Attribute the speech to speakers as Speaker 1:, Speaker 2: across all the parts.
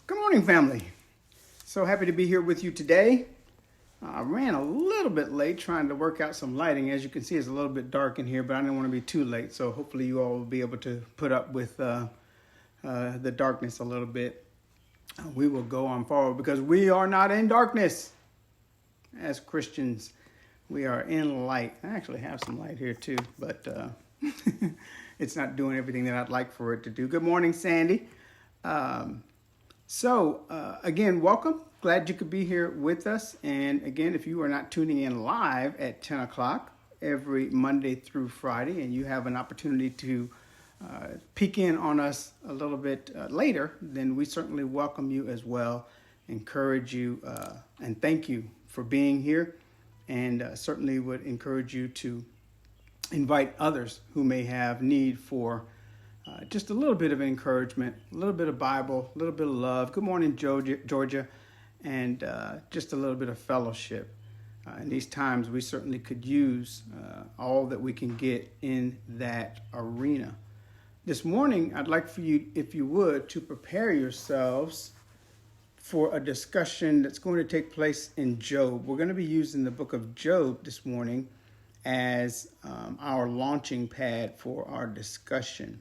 Speaker 1: Good morning, family. So happy to be here with you today. I ran a little bit late trying to work out some lighting. As you can see, it's a little bit dark in here, but I didn't want to be too late. So hopefully you all will be able to put up with the darkness a little bit. We will go on forward because we are not in darkness. As Christians, we are in light. I actually have some light here too, but it's not doing everything that I'd like for it to do. Good morning, Sandy. Again, welcome. Glad you could be here with us. And again, if you are not tuning in live at 10 o'clock every Monday through Friday, and you have an opportunity to peek in on us a little bit later, then we certainly welcome you as well, encourage you, and thank you for being here. And certainly would encourage you to invite others who may have need for just a little bit of encouragement, a little bit of Bible, a little bit of love. Good morning, Georgia, and just a little bit of fellowship. In these times, we certainly could use all that we can get in that arena. This morning, I'd like for you, if you would, to prepare yourselves for a discussion that's going to take place in Job. We're going to be using the book of Job this morning as our launching pad for our discussion.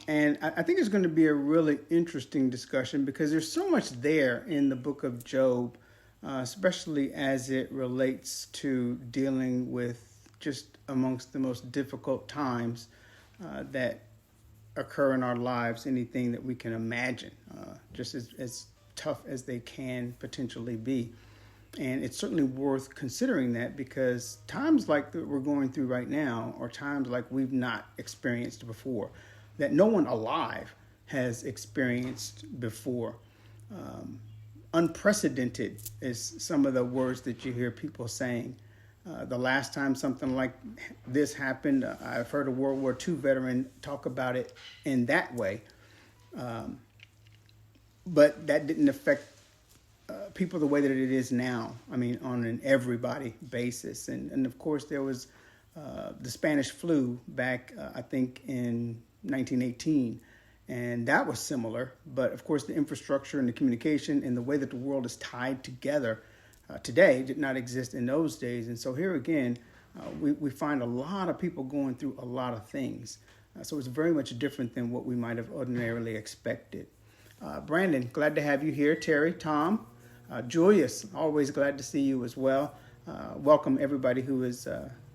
Speaker 1: And I think it's going to be a really interesting discussion because there's so much there in the book of Job, especially as it relates to dealing with just amongst the most difficult times that occur in our lives, anything that we can imagine, just as tough as they can potentially be. And it's certainly worth considering that because times like that we're going through right now are times like we've not experienced before, that no one alive has experienced before. Unprecedented is some of the words that you hear people saying. The last time something like this happened, I've heard a World War II veteran talk about it in that way. But that didn't affect people the way that it is now. I mean, on an everybody basis. And of course, there was the Spanish flu back, I think, in 1918, and that was similar. But of course, the infrastructure and the communication and the way that the world is tied together today did not exist in those days. And so here again, we find a lot of people going through a lot of things. So it's very much different than what we might have ordinarily expected. Brandon, glad to have you here. Terry, Tom, Julius, always glad to see you as well. Welcome everybody who is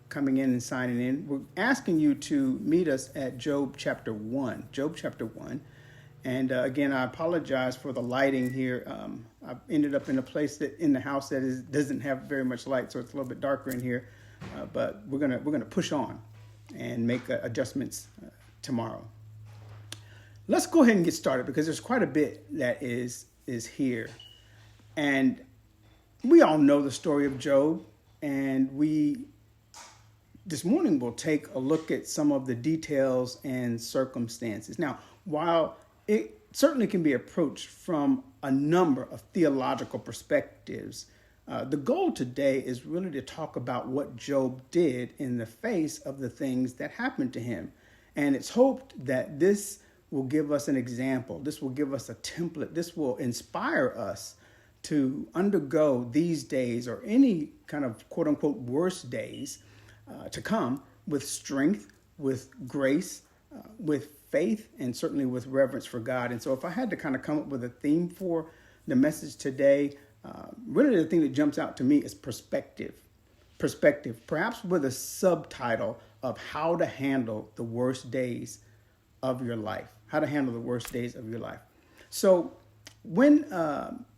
Speaker 1: coming in and signing in. We're asking you to meet us at Job chapter 1. Job chapter 1. And again, I apologize for the lighting here. I've ended up in a place that in the house that doesn't have very much light, so it's a little bit darker in here. But we're gonna push on and make adjustments tomorrow. Let's go ahead and get started because there's quite a bit that is here. And we all know the story of Job, and this morning we'll take a look at some of the details and circumstances. Now, while it certainly can be approached from a number of theological perspectives, the goal today is really to talk about what Job did in the face of the things that happened to him. And it's hoped that this will give us an example. This will give us a template. This will inspire us to undergo these days or any kind of quote unquote worst days to come with strength, with grace, with faith, and certainly with reverence for God. And so if I had to kind of come up with a theme for the message today, really the thing that jumps out to me is perspective. Perspective, perhaps with a subtitle of how to handle the worst days of your life. How to handle the worst days of your life. So when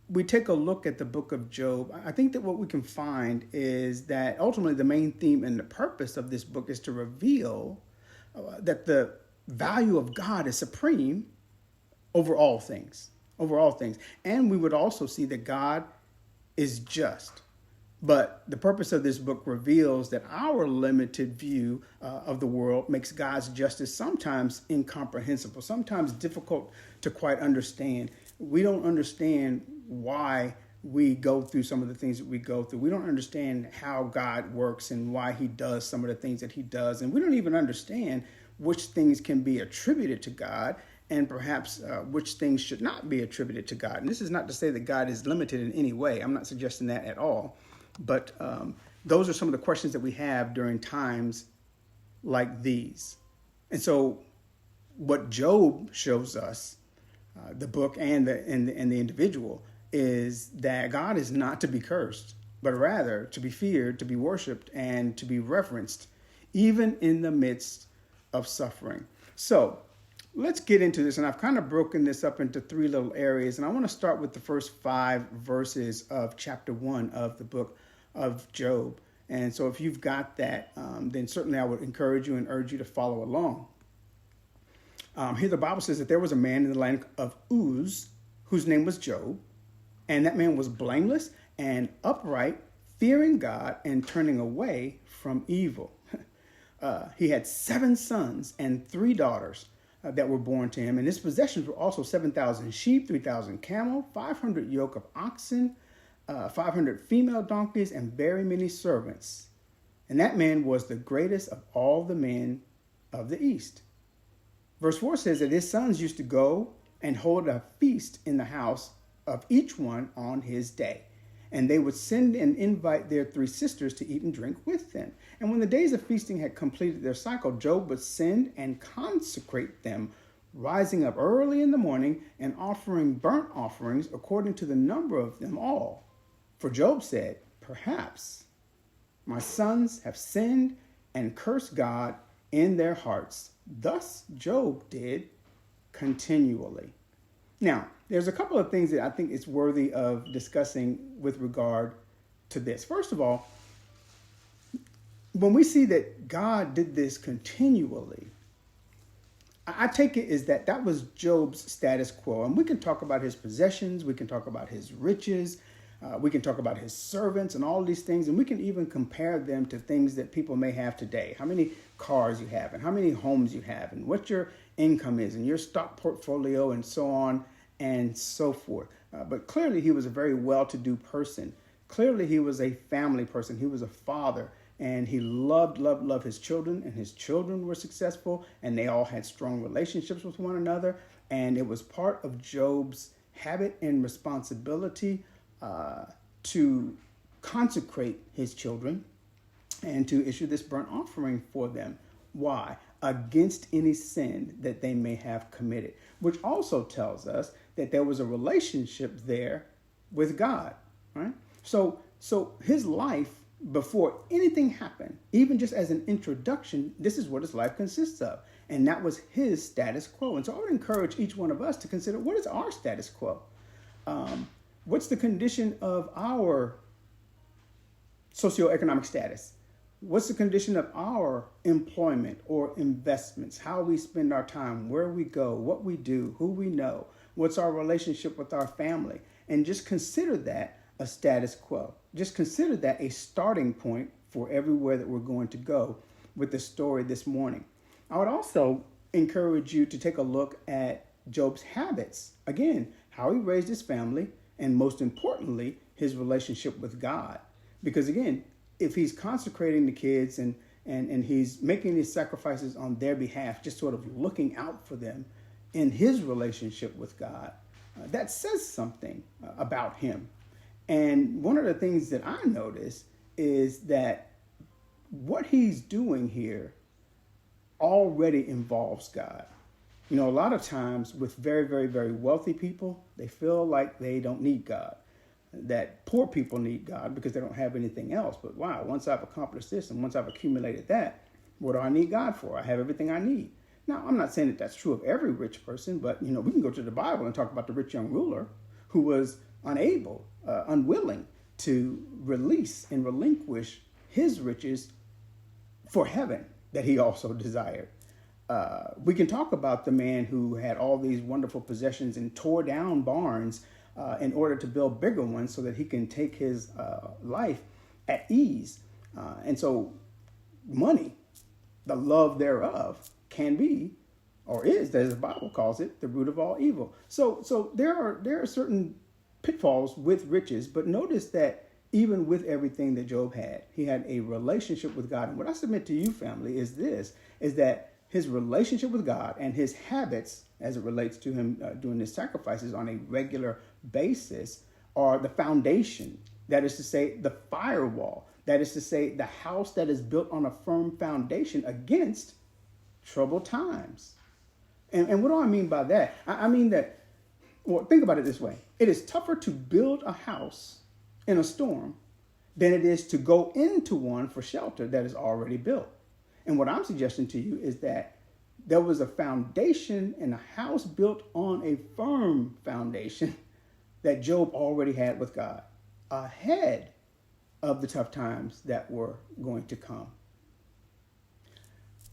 Speaker 1: we take a look at the book of Job, I think that what we can find is that ultimately the main theme and the purpose of this book is to reveal that the value of God is supreme over all things, And we would also see that God is just. But the purpose of this book reveals that our limited view of the world makes God's justice sometimes incomprehensible, sometimes difficult to quite understand. We don't understand why we go through some of the things that we go through. We don't understand how God works and why he does some of the things that he does. And we don't even understand which things can be attributed to God and perhaps which things should not be attributed to God. And this is not to say that God is limited in any way. I'm not suggesting that at all. But those are some of the questions that we have during times like these. And so what Job shows us, the book and the individual, is that God is not to be cursed, but rather to be feared, to be worshiped, and to be reverenced, even in the midst of suffering. So let's get into this. And I've kind of broken this up into three little areas. And I want to start with the first 5 verses of chapter 1 of the book of Job. And so if you've got that, then certainly I would encourage you and urge you to follow along. Here the Bible says that there was a man in the land of Uz whose name was Job. And that man was blameless and upright, fearing God and turning away from evil. He had 7 sons and 3 daughters that were born to him. And his possessions were also 7,000 sheep, 3,000 camel, 500 yoke of oxen, 500 female donkeys, and very many servants. And that man was the greatest of all the men of the East. Verse 4 says that his sons used to go and hold a feast in the house of each one on his day. And they would send and invite their 3 sisters to eat and drink with them. And when the days of feasting had completed their cycle, Job would send and consecrate them, rising up early in the morning and offering burnt offerings according to the number of them all. For Job said, perhaps my sons have sinned and cursed God in their hearts. Thus Job did continually. Now, there's a couple of things that I think it's worthy of discussing with regard to this. First of all, when we see that God did this continually, I take it is that was Job's status quo. And we can talk about his possessions, we can talk about his riches, we can talk about his servants and all these things, and we can even compare them to things that people may have today. How many cars you have and how many homes you have and what your income is and your stock portfolio and so on and so forth. But clearly he was a very well-to-do person. Clearly he was a family person. He was a father, and he loved his children, and his children were successful, and they all had strong relationships with one another. And it was part of Job's habit and responsibility to consecrate his children and to issue this burnt offering for them. Why? Against any sin that they may have committed, which also tells us that there was a relationship there with God, right? So his life, before anything happened, even just as an introduction, this is what his life consists of. And that was his status quo. And so I would encourage each one of us to consider, what is our status quo? What's the condition of our socioeconomic status? What's the condition of our employment or investments? How we spend our time, where we go, what we do, who we know, what's our relationship with our family? And just consider that a status quo. Just consider that a starting point for everywhere that we're going to go with the story this morning. I would also encourage you to take a look at Job's habits. Again, how he raised his family, and most importantly, his relationship with God. Because again, if he's consecrating the kids and he's making these sacrifices on their behalf, just sort of looking out for them in his relationship with God, that says something about him. And one of the things that I notice is that what he's doing here already involves God. You know, a lot of times with very, very, very wealthy people, they feel like they don't need God. That poor people need God because they don't have anything else. But wow, once I've accomplished this and once I've accumulated that, what do I need God for? I have everything I need. Now, I'm not saying that that's true of every rich person, but, you know, we can go to the Bible and talk about the rich young ruler who was unwilling to release and relinquish his riches for heaven that he also desired. We can talk about the man who had all these wonderful possessions and tore down barns in order to build bigger ones so that he can take his life at ease. And so money, the love thereof, can be, or is, as the Bible calls it, the root of all evil. So there are certain pitfalls with riches, but notice that even with everything that Job had, he had a relationship with God. And what I submit to you, family, is that his relationship with God and his habits as it relates to him doing his sacrifices on a regular basis are the foundation. That is to say, the firewall. That is to say, the house that is built on a firm foundation against troubled times. And what do I mean by that? I mean that, well, think about it this way. It is tougher to build a house in a storm than it is to go into one for shelter that is already built. And what I'm suggesting to you is that there was a foundation and a house built on a firm foundation that Job already had with God ahead of the tough times that were going to come.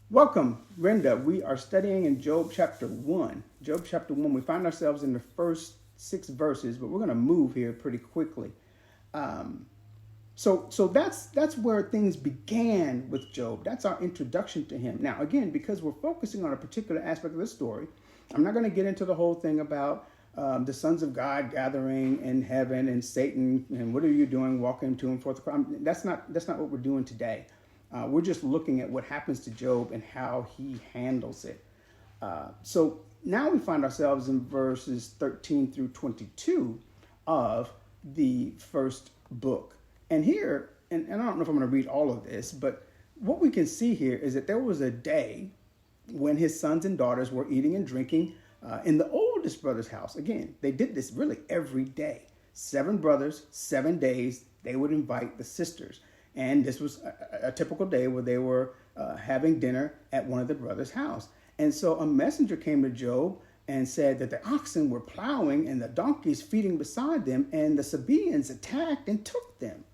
Speaker 1: Welcome, Brenda. We are studying in Job chapter 1. Job chapter 1, we find ourselves in the first 6 verses, but we're going to move here pretty quickly. So that's where things began with Job. That's our introduction to him. Now, again, because we're focusing on a particular aspect of the story, I'm not going to get into the whole thing about the sons of God gathering in heaven and Satan and what are you doing walking to and forth. That's not what we're doing today. We're just looking at what happens to Job and how he handles it. So now we find ourselves in verses 13 through 22 of the first book. And here, and I don't know if I'm going to read all of this, but what we can see here is that there was a day when his sons and daughters were eating and drinking in the oldest brother's house. Again, they did this really every day. 7 brothers, 7 days, they would invite the sisters. And this was a typical day where they were having dinner at one of the brothers' house. And so a messenger came to Job and said that the oxen were plowing and the donkeys feeding beside them, and the Sabaeans attacked and took them.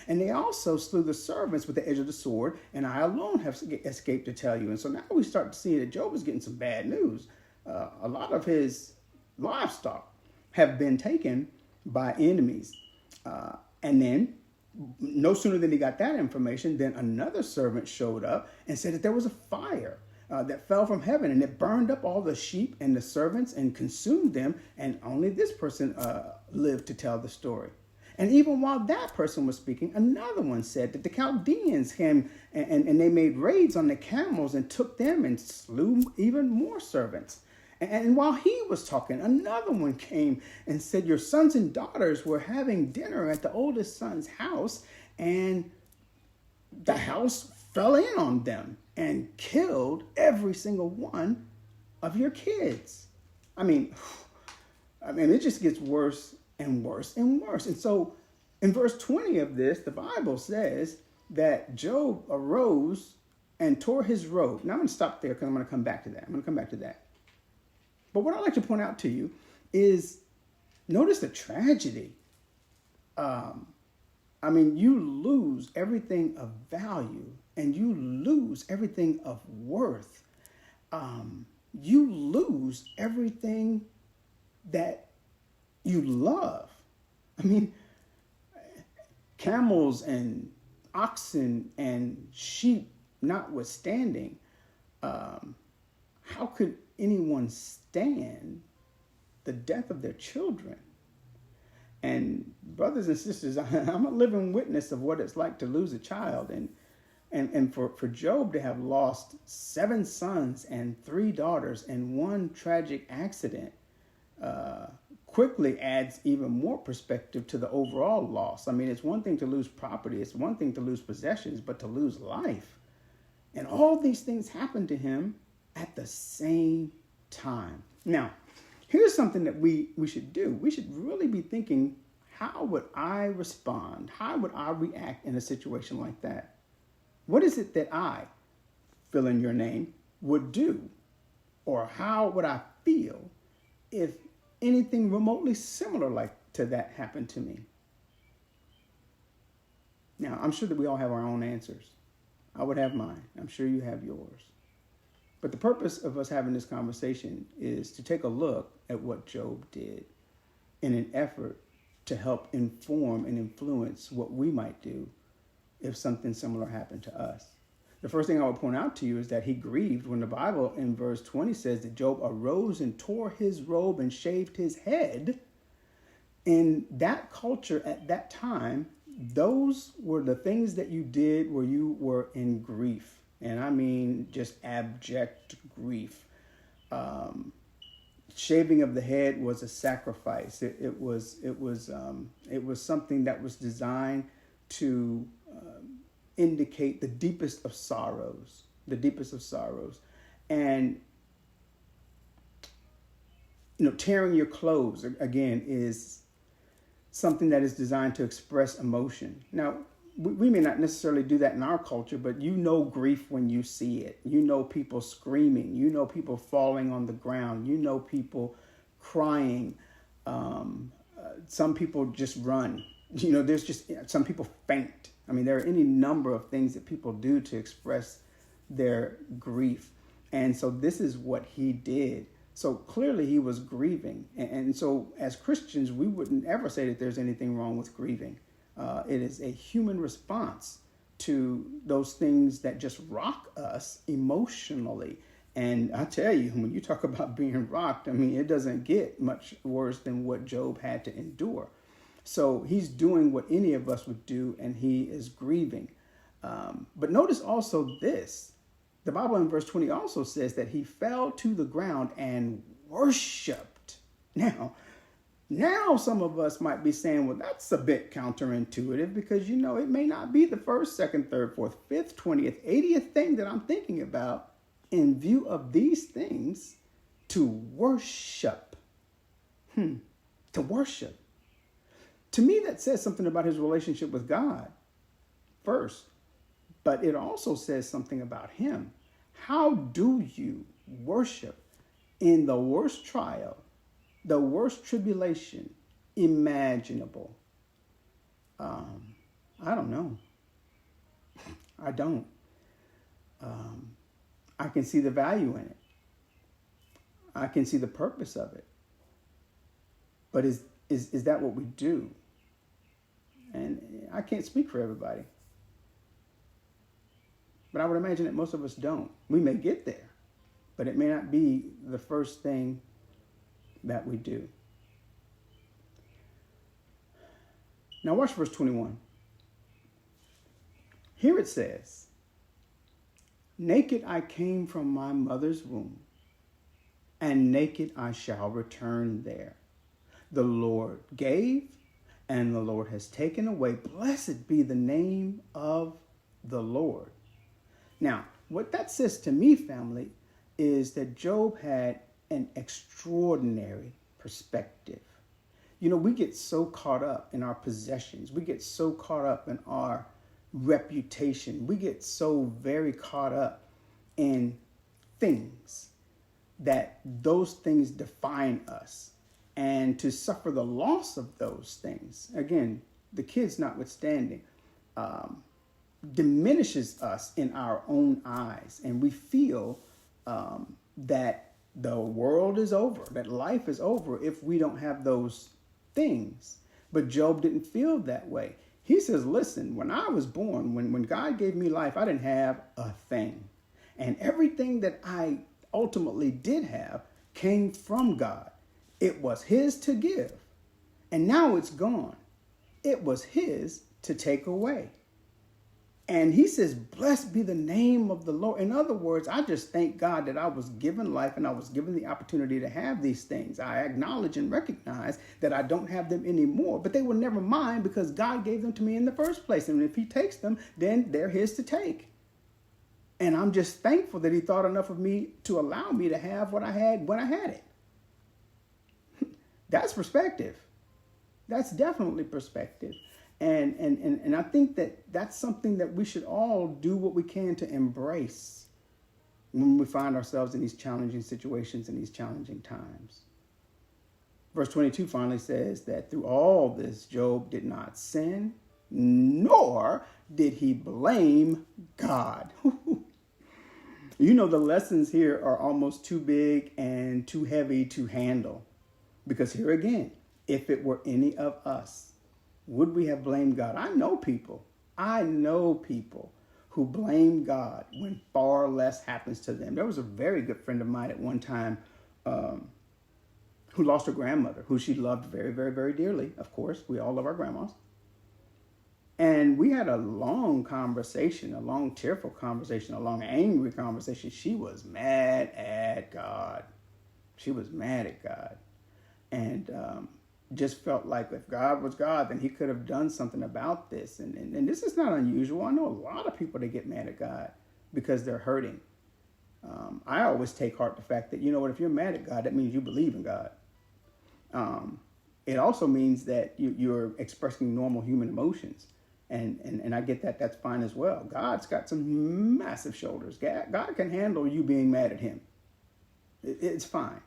Speaker 1: And they also slew the servants with the edge of the sword, and I alone have escaped to tell you. And so now we start to see that Job is getting some bad news. A lot of his livestock have been taken by enemies. And then no sooner than he got that information, then another servant showed up and said that there was a fire that fell from heaven, and it burned up all the sheep and the servants and consumed them. And only this person lived to tell the story. And even while that person was speaking, another one said that the Chaldeans came and they made raids on the camels and took them and slew even more servants. And while he was talking, another one came and said, your sons and daughters were having dinner at the oldest son's house, and the house fell in on them and killed every single one of your kids. I mean, it just gets worse and worse and worse. And so in verse 20 of this, the Bible says that Job arose and tore his robe. Now I'm going to stop there because I'm going to come back to that. But what I'd like to point out to you is notice the tragedy. You lose everything of value and you lose everything of worth. You lose everything that you love. Camels and oxen and sheep notwithstanding, how could anyone stand the death of their children? And brothers and sisters, I'm a living witness of what it's like to lose a child. And for Job to have lost 7 sons and 3 daughters in one tragic accident quickly adds even more perspective to the overall loss. It's one thing to lose property. It's one thing to lose possessions, but to lose life. And all these things happened to him at the same time. Now, here's something that we should do. We should really be thinking, how would I respond? How would I react in a situation like that? What is it that I, fill in your name, would do? Or how would I feel if anything remotely similar like to that happened to me? Now, I'm sure that we all have our own answers. I would have mine. I'm sure you have yours. But the purpose of us having this conversation is to take a look at what Job did in an effort to help inform and influence what we might do if something similar happened to us. The first thing I would point out to you is that he grieved when the Bible in verse 20 says that Job arose and tore his robe and shaved his head. In that culture at that time, those were the things that you did where you were in grief. And I mean just abject grief. Shaving of the head was a sacrifice. It was something that was designed to indicate the deepest of sorrows, and tearing your clothes again is something that is designed to express emotion. Now, we may not necessarily do that in our culture, but grief when you see it. People screaming. People falling on the ground. People crying. Some people just run. There's just some people faint. I mean, there are any number of things that people do to express their grief. And so this is what he did. So clearly he was grieving. And so as Christians, we wouldn't ever say that there's anything wrong with grieving. It is a human response to those things that just rock us emotionally. And I tell you, when you talk about being rocked, I mean, it doesn't get much worse than what Job had to endure. So he's doing what any of us would do, and he is grieving. But notice also this. The Bible in verse 20 also says that he fell to the ground and worshiped. Now some of us might be saying, well, that's a bit counterintuitive because, it may not be the first, second, third, fourth, fifth, 20th, 80th thing that I'm thinking about in view of these things to worship. To worship. To me, that says something about his relationship with God first, but it also says something about him. How do you worship in the worst trial, the worst tribulation imaginable? I don't know. I don't. I can see the value in it. I can see the purpose of it. But is that what we do? And I can't speak for everybody. But I would imagine that most of us don't. We may get there, but it may not be the first thing that we do. Now watch verse 21. Here it says, naked I came from my mother's womb, and naked I shall return there. The Lord gave, and the Lord has taken away. Blessed be the name of the Lord. Now, what that says to me, family, is that Job had an extraordinary perspective. We get so caught up in our possessions. We get so caught up in our reputation. We get so very caught up in things that those things define us. And to suffer the loss of those things, again, the kids notwithstanding, diminishes us in our own eyes. And we feel that the world is over, that life is over if we don't have those things. But Job didn't feel that way. He says, listen, when I was born, when God gave me life, I didn't have a thing. And everything that I ultimately did have came from God. It was his to give, and now it's gone. It was his to take away. And he says, blessed be the name of the Lord. In other words, I just thank God that I was given life and I was given the opportunity to have these things. I acknowledge and recognize that I don't have them anymore, but they were never mine because God gave them to me in the first place. And if he takes them, then they're his to take. And I'm just thankful that he thought enough of me to allow me to have what I had when I had it. That's perspective. That's definitely perspective. And I think that that's something that we should all do what we can to embrace when we find ourselves in these challenging situations and these challenging times. Verse 22 finally says that through all this, Job did not sin, nor did he blame God. The lessons here are almost too big and too heavy to handle. Because here again, if it were any of us, would we have blamed God? I know people who blame God when far less happens to them. There was a very good friend of mine at one time who lost her grandmother, who she loved very, very, very dearly. Of course, we all love our grandmas. And we had a long conversation, a long tearful conversation, a long angry conversation. She was mad at God. She was mad at God. And just felt like if God was God, then he could have done something about this. And this is not unusual. I know a lot of people that get mad at God because they're hurting. I always take heart the fact that, you know what, if you're mad at God, that means you believe in God. It also means that you're expressing normal human emotions. And I get that. That's fine as well. God's got some massive shoulders. God can handle you being mad at him. It's fine.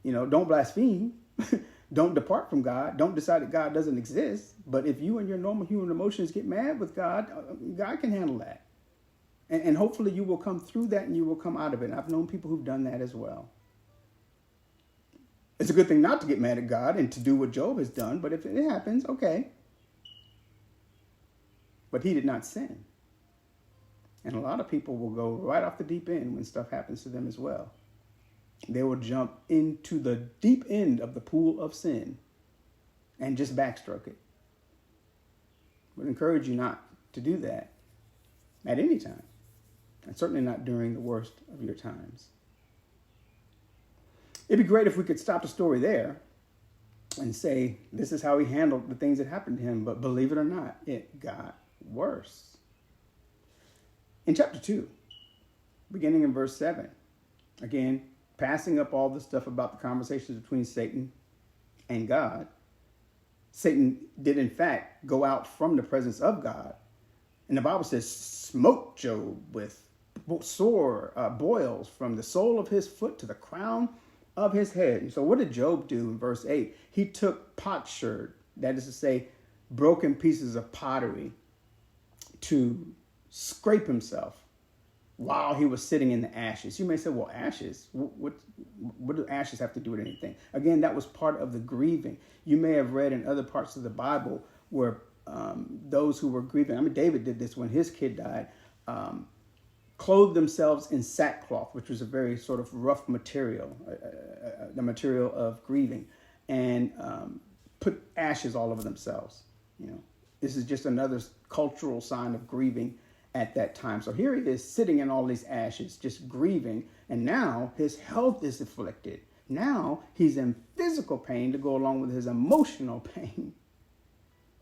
Speaker 1: You know, don't blaspheme. Don't depart from God. Don't decide that God doesn't exist. But if you and your normal human emotions get mad with God, God can handle that. And hopefully you will come through that and you will come out of it. And I've known people who've done that as well. It's a good thing not to get mad at God and to do what Job has done. But if it happens, okay. But he did not sin. And a lot of people will go right off the deep end when stuff happens to them as well. They will jump into the deep end of the pool of sin and just backstroke it. I would encourage you not to do that at any time, and certainly not during the worst of your times. It'd be great if we could stop the story there and say, this is how he handled the things that happened to him. But believe it or not, it got worse. In chapter 2, beginning in verse 7, again, passing up all the stuff about the conversations between Satan and God, Satan did in fact go out from the presence of God. And the Bible says, smote Job with sore boils from the sole of his foot to the crown of his head. And so what did Job do in verse 8? He took potsherd, that is to say, broken pieces of pottery, to scrape himself while he was sitting in the ashes. You may say, well, ashes? What do ashes have to do with anything? Again, that was part of the grieving. You may have read in other parts of the Bible where those who were grieving, I mean, David did this when his kid died, clothed themselves in sackcloth, which was a very sort of rough material, the material of grieving, and put ashes all over themselves. You know, this is just another cultural sign of grieving at that time. So here he is sitting in all these ashes, just grieving. And now his health is afflicted. Now he's in physical pain to go along with his emotional pain.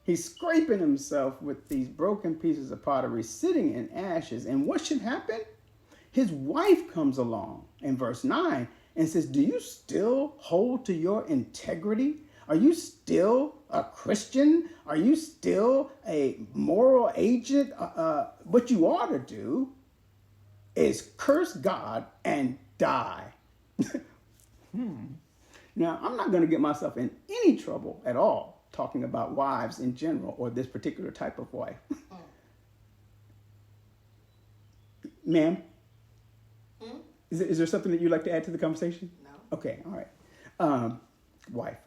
Speaker 1: He's scraping himself with these broken pieces of pottery, sitting in ashes. And what should happen? His wife comes along in verse 9 and says, do you still hold to your integrity? Are you still a Christian? Are you still a moral agent? What you ought to do is curse God and die. Now, I'm not going to get myself in any trouble at all talking about wives in general or this particular type of wife. Ma'am, is there something that you'd like to add to the conversation?
Speaker 2: No.
Speaker 1: Okay, all right. Wife.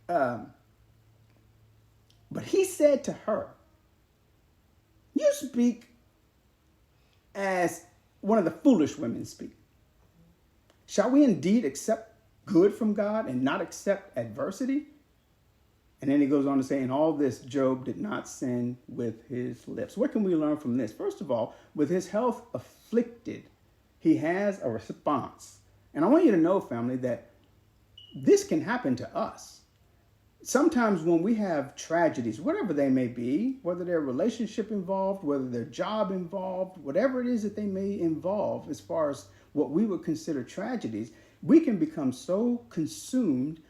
Speaker 1: But he said to her, you speak as one of the foolish women speak. Shall we indeed accept good from God and not accept adversity? And then he goes on to say, in all this, Job did not sin with his lips. What can we learn from this? First of all, with his health afflicted, he has a response. And I want you to know, family, that this can happen to us. Sometimes when we have tragedies, whatever they may be, whether they're relationship involved, whether they're job involved, whatever it is that they may involve as far as what we would consider tragedies, we can become so consumed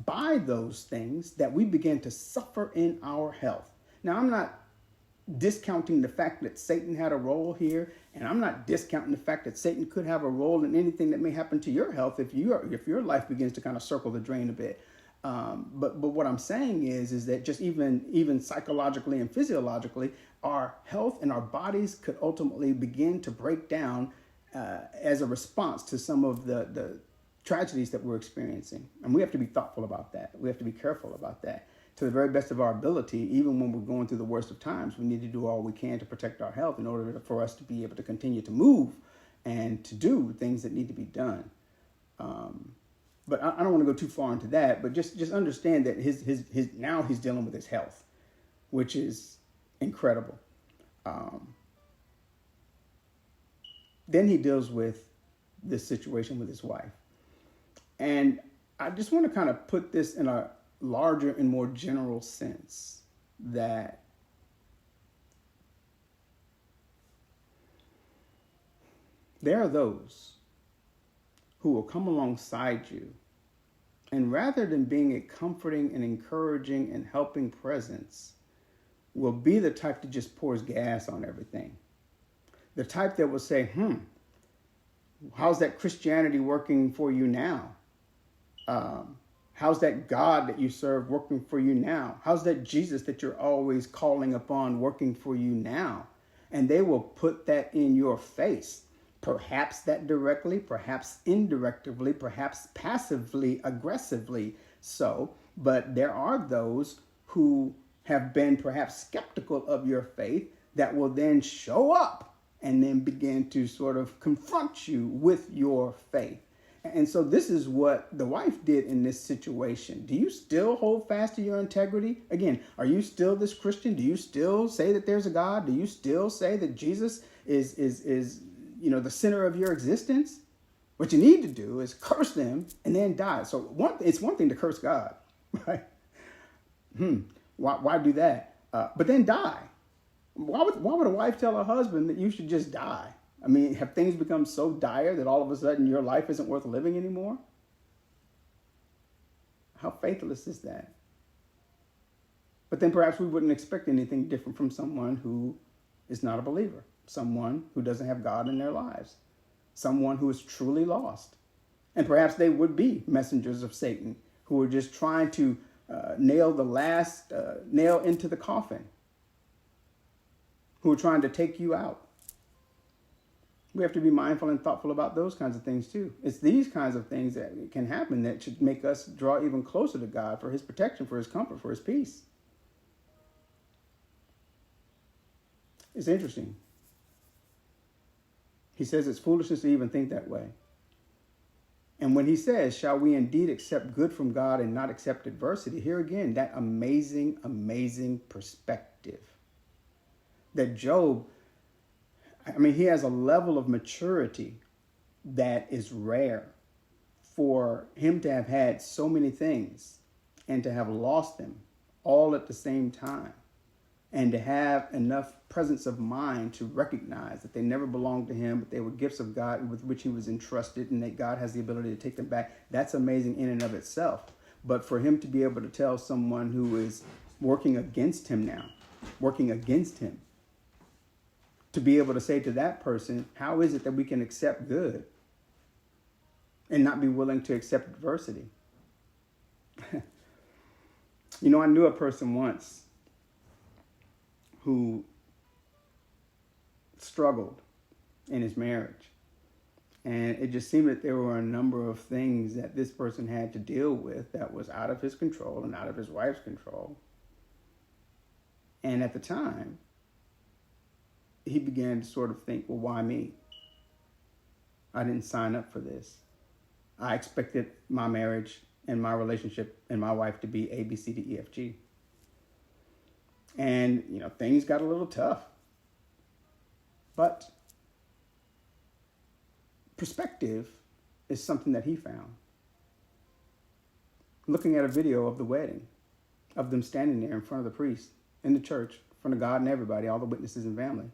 Speaker 1: by those things that we begin to suffer in our health. Now, I'm not discounting the fact that Satan had a role here, and I'm not discounting the fact that Satan could have a role in anything that may happen to your health if your life begins to kind of circle the drain a bit. But what I'm saying is that just even psychologically and physiologically, our health and our bodies could ultimately begin to break down as a response to some of the tragedies that we're experiencing. And we have to be thoughtful about that. We have to be careful about that. To the very best of our ability, even when we're going through the worst of times, we need to do all we can to protect our health in order for us to be able to continue to move and to do things that need to be done. But I don't want to go too far into that, but just understand that his now he's dealing with his health, which is incredible. Then he deals with this situation with his wife. And I just want to kind of put this in a larger and more general sense, that there are those who will come alongside you, and rather than being a comforting and encouraging and helping presence, will be the type that just pours gas on everything. The type that will say, how's that Christianity working for you now? How's that God that you serve working for you now? How's that Jesus that you're always calling upon working for you now? And they will put that in your face. Perhaps that directly, perhaps indirectly, perhaps passively, aggressively so. But there are those who have been perhaps skeptical of your faith that will then show up and then begin to sort of confront you with your faith. And so this is what the wife did in this situation. Do you still hold fast to your integrity? Again, are you still this Christian? Do you still say that there's a God? Do you still say that Jesus is the center of your existence? What you need to do is curse them and then die. So it's one thing to curse God, right? Why do that? But then die. Why would a wife tell her husband that you should just die? I mean, have things become so dire that all of a sudden your life isn't worth living anymore? How faithless is that? But then perhaps we wouldn't expect anything different from someone who is not a believer, someone who doesn't have God in their lives, someone who is truly lost. And perhaps they would be messengers of Satan who are just trying to nail the last nail into the coffin, who are trying to take you out. We have to be mindful and thoughtful about those kinds of things too. It's these kinds of things that can happen that should make us draw even closer to God for his protection, for his comfort, for his peace. It's interesting. He says it's foolishness to even think that way. And when he says, shall we indeed accept good from God and not accept adversity? Here again, that amazing, amazing perspective. That Job, he has a level of maturity that is rare. For him to have had so many things and to have lost them all at the same time, and to have enough presence of mind to recognize that they never belonged to him, but they were gifts of God with which he was entrusted, and that God has the ability to take them back. That's amazing in and of itself. But for him to be able to tell someone who is working against him now, to be able to say to that person, how is it that we can accept good and not be willing to accept adversity? I knew a person once who struggled in his marriage. And it just seemed that there were a number of things that this person had to deal with that was out of his control and out of his wife's control. And at the time, he began to sort of think, well, why me? I didn't sign up for this. I expected my marriage and my relationship and my wife to be A, B, C, D, E, F, G. And, things got a little tough. But perspective is something that he found. Looking at a video of the wedding, of them standing there in front of the priest, in the church, in front of God and everybody, all the witnesses and family.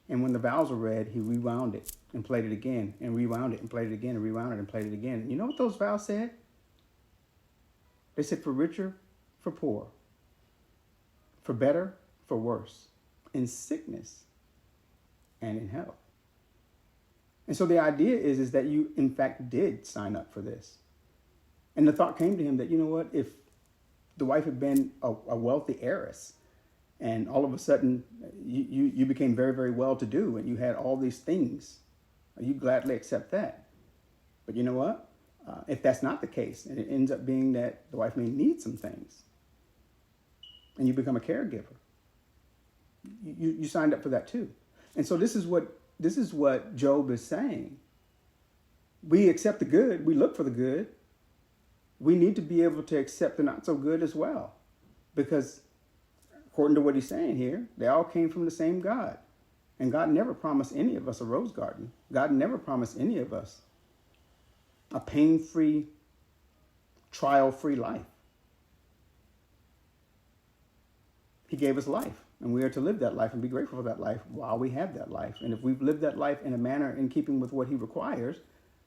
Speaker 1: And when the vows were read, he rewound it and played it again, and rewound it and played it again, and rewound it and played it again. And you know what those vows said? They said, for richer, for poor, for better, for worse, in sickness and in health. And so the idea is that you, in fact, did sign up for this. And the thought came to him that, you know what, if the wife had been a wealthy heiress, and all of a sudden you became very, very well-to-do, and you had all these things, you gladly accept that. But you know what? If that's not the case, and it ends up being that the wife may need some things, and you become a caregiver, you signed up for that too. And so this is what Job is saying. We accept the good. We look for the good. We need to be able to accept the not so good as well, because according to what he's saying here, they all came from the same God. And God never promised any of us a rose garden. God never promised any of us a pain-free, trial-free life. He gave us life, and we are to live that life and be grateful for that life while we have that life. And if we've lived that life in a manner in keeping with what he requires,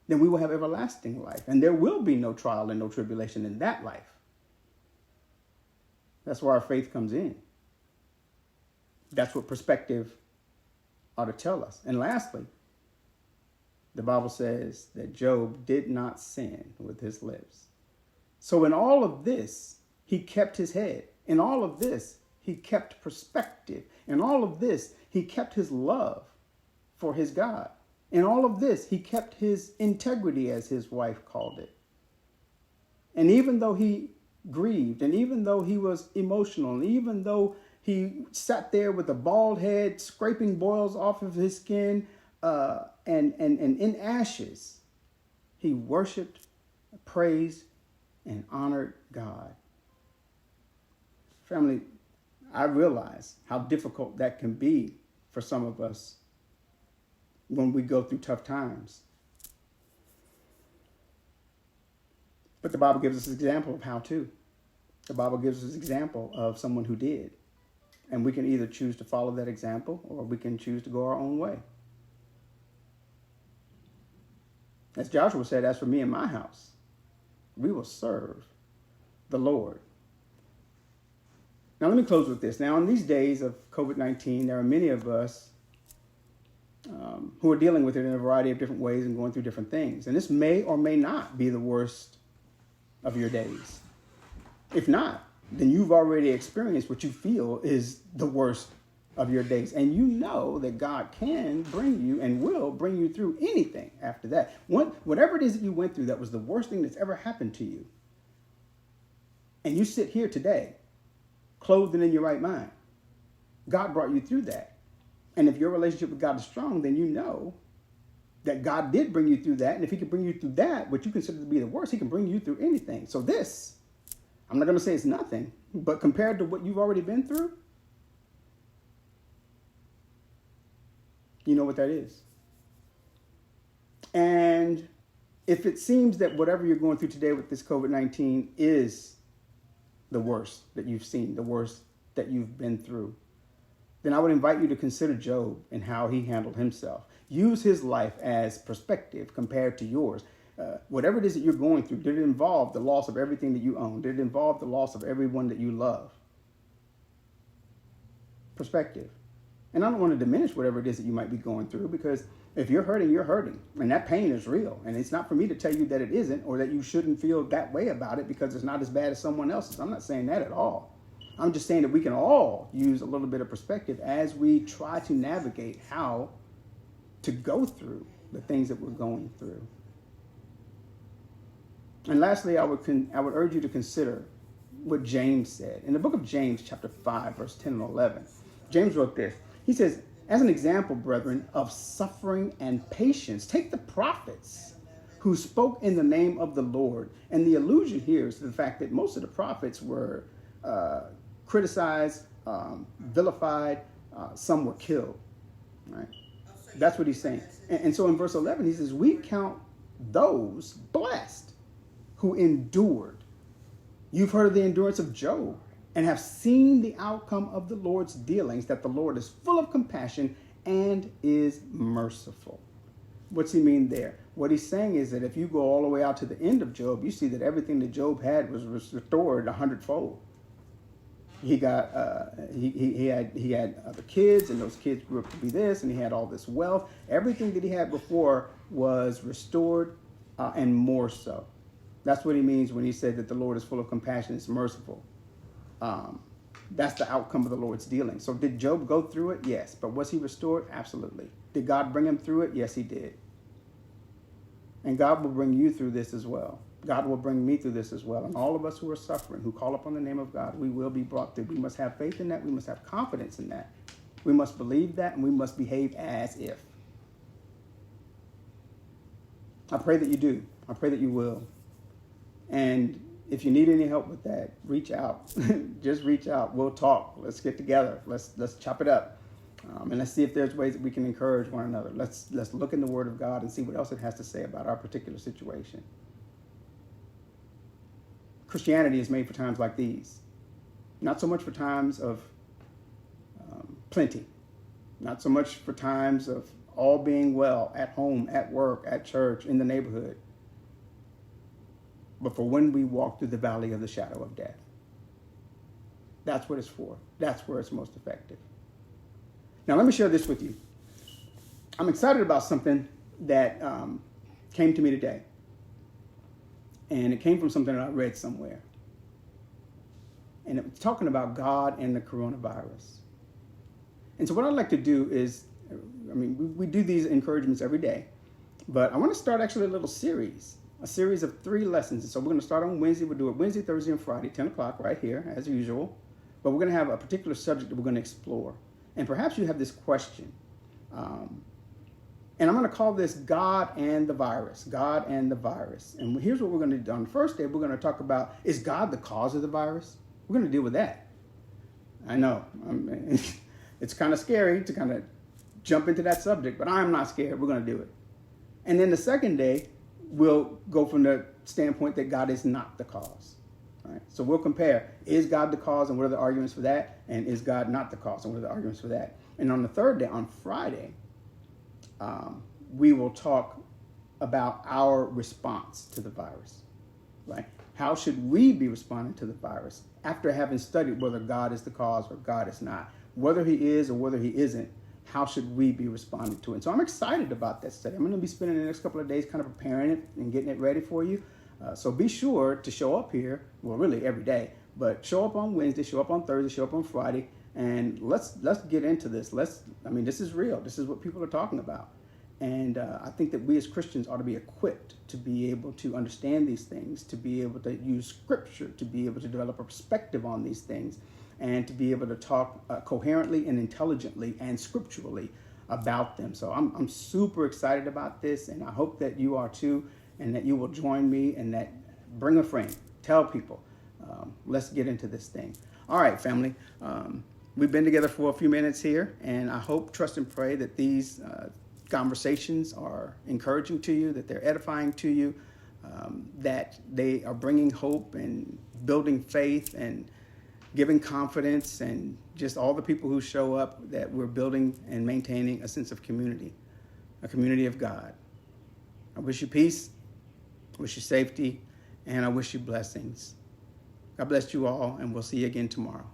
Speaker 1: then we will have everlasting life. And there will be no trial and no tribulation in that life. That's where our faith comes in. That's what perspective ought to tell us. And lastly, the Bible says that Job did not sin with his lips. So in all of this, he kept his head. In all of this, he kept perspective. In all of this, he kept his love for his God. In all of this, he kept his integrity, as his wife called it. And even though he grieved, and even though he was emotional, and even though he sat there with a bald head, scraping boils off of his skin, and in ashes, he worshiped, praised, and honored God. Family, I realize how difficult that can be for some of us when we go through tough times. But the Bible gives us an example of how to. The Bible gives us an example of someone who did. And we can either choose to follow that example, or we can choose to go our own way. As Joshua said, as for me and my house, we will serve the Lord. Now, let me close with this. Now, in these days of COVID-19, there are many of us who are dealing with it in a variety of different ways and going through different things. And this may or may not be the worst of your days. If not, then you've already experienced what you feel is the worst of your days. And you know that God can bring you and will bring you through anything after that. Whatever it is that you went through that was the worst thing that's ever happened to you, and you sit here today, clothed and in your right mind, God brought you through that. And if your relationship with God is strong, then you know that God did bring you through that. And if he can bring you through that, what you consider to be the worst, he can bring you through anything. So this, I'm not going to say it's nothing, but compared to what you've already been through, you know what that is. And if it seems that whatever you're going through today with this COVID-19 is the worst that you've seen, the worst that you've been through, then I would invite you to consider Job and how he handled himself. Use his life as perspective compared to yours. Whatever it is that you're going through, did it involve the loss of everything that you own? Did it involve the loss of everyone that you love? Perspective. And I don't want to diminish whatever it is that you might be going through, because if you're hurting, you're hurting. And that pain is real. And it's not for me to tell you that it isn't, or that you shouldn't feel that way about it because it's not as bad as someone else's. I'm not saying that at all. I'm just saying that we can all use a little bit of perspective as we try to navigate how to go through the things that we're going through. And lastly, I would urge you to consider what James said. In the book of James, chapter 5, verse 10 and 11, James wrote this. He says, as an example, brethren, of suffering and patience, take the prophets who spoke in the name of the Lord. And the allusion here is to the fact that most of the prophets were criticized, vilified, some were killed. Right? That's what he's saying. And so in verse 11, he says, we count those blessed who endured. You've heard of the endurance of Job and have seen the outcome of the Lord's dealings, that the Lord is full of compassion and is merciful. What's he mean there? What he's saying is that if you go all the way out to the end of Job, you see that everything that Job had was restored 100-fold. He got he had other kids, and those kids grew up to be this, and he had all this wealth. Everything that he had before was restored, and more so. That's what he means when he said that the Lord is full of compassion, it's merciful. That's the outcome of the Lord's dealing. So did Job go through it? Yes. But was he restored? Absolutely. Did God bring him through it? Yes, he did. And God will bring you through this as well. God will bring me through this as well. And all of us who are suffering, who call upon the name of God, we will be brought through. We must have faith in that. We must have confidence in that. We must believe that, and we must behave as if. I pray that you do. I pray that you will. And if you need any help with that, reach out. Just reach out. We'll talk. Let's get together. Let's chop it up. And let's see if there's ways that we can encourage one another. Let's look in the Word of God and see what else it has to say about our particular situation. Christianity is made for times like these. Not so much for times of plenty. Not so much for times of all being well at home, at work, at church, in the neighborhood. But for when we walk through the valley of the shadow of death. That's what it's for. That's where it's most effective. Now, let me share this with you. I'm excited about something that came to me today. And it came from something that I read somewhere. And it was talking about God and the coronavirus. And so what I'd like to do is, we do these encouragements every day. But I want to start actually a little series. A series of 3 lessons. And so we're going to start on Wednesday. We'll do it Wednesday, Thursday, and Friday, 10 o'clock right here, as usual. But we're going to have a particular subject that we're going to explore. And perhaps you have this question. And I'm going to call this God and the Virus. God and the Virus. And here's what we're going to do. On the first day, we're going to talk about, is God the cause of the virus? We're going to deal with that. I know. It's kind of scary to kind of jump into that subject, but I'm not scared. We're going to do it. And then the second day, we'll go from the standpoint that God is not the cause. Right? So we'll compare, is God the cause and what are the arguments for that? And is God not the cause and what are the arguments for that? And on the third day, on Friday, we will talk about our response to the virus. Right? How should we be responding to the virus after having studied whether God is the cause or God is not? Whether he is or whether he isn't, how should we be responding to it? So I'm excited about that study. I'm going to be spending the next couple of days kind of preparing it and getting it ready for you. So be sure to show up here, well, really every day, but show up on Wednesday, show up on Thursday, show up on Friday, and let's get into this. This is real. This is what people are talking about. And I think that we as Christians ought to be equipped to be able to understand these things, to be able to use Scripture, to be able to develop a perspective on these things, and to be able to talk coherently and intelligently and scripturally about them. So I'm super excited about this, and I hope that you are too, and that you will join me, and that bring a friend, tell people. Let's get into this thing. All right, family. We've been together for a few minutes here, and I hope, trust, and pray that these conversations are encouraging to you, that they're edifying to you, that they are bringing hope and building faith and giving confidence, and just all the people who show up, that we're building and maintaining a sense of community, a community of God. I wish you peace, I wish you safety, and I wish you blessings. God bless you all, and we'll see you again tomorrow.